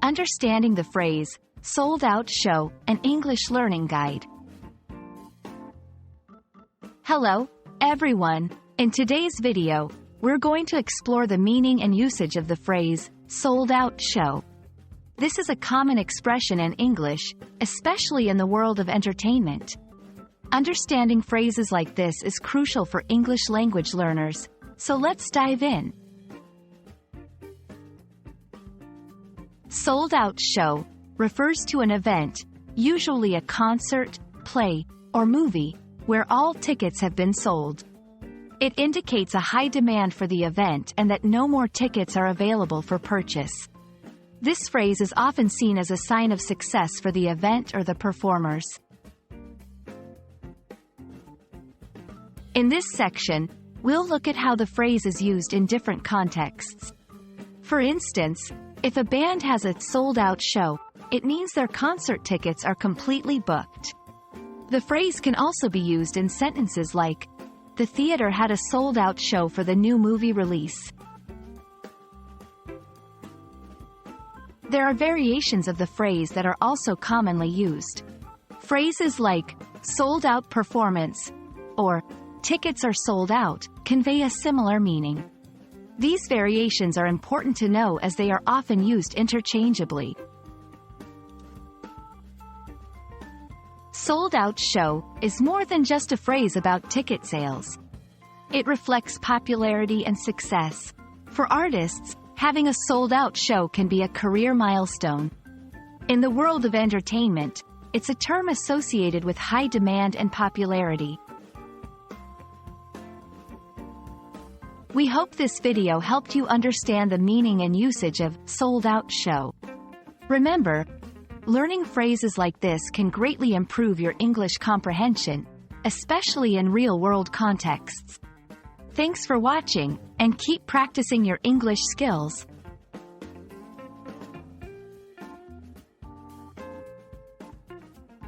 Understanding the phrase, sold out show, an English learning guide. Hello, everyone. In today's video, we're going to explore the meaning and usage of the phrase, sold out show. This is a common expression in English, especially in the world of entertainment. Understanding phrases like this is crucial for English language learners, so let's dive in. Sold out show refers to an event, usually a concert, play, or movie, where all tickets have been sold. It indicates a high demand for the event and that no more tickets are available for purchase. This phrase is often seen as a sign of success for the event or the performers. In this section, we'll look at how the phrase is used in different contexts. For instance, if a band has a sold-out show, it means their concert tickets are completely booked. The phrase can also be used in sentences like, "The theater had a sold-out show for the new movie release." There are variations of the phrase that are also commonly used. Phrases like, sold-out performance, or tickets are sold out, convey a similar meaning. These variations are important to know as they are often used interchangeably. Sold out show is more than just a phrase about ticket sales. It reflects popularity and success. For artists, having a sold-out show can be a career milestone. In the world of entertainment, it's a term associated with high demand and popularity. We hope this video helped you understand the meaning and usage of sold-out show. Remember, learning phrases like this can greatly improve your English comprehension, especially in real-world contexts. Thanks for watching, and keep practicing your English skills.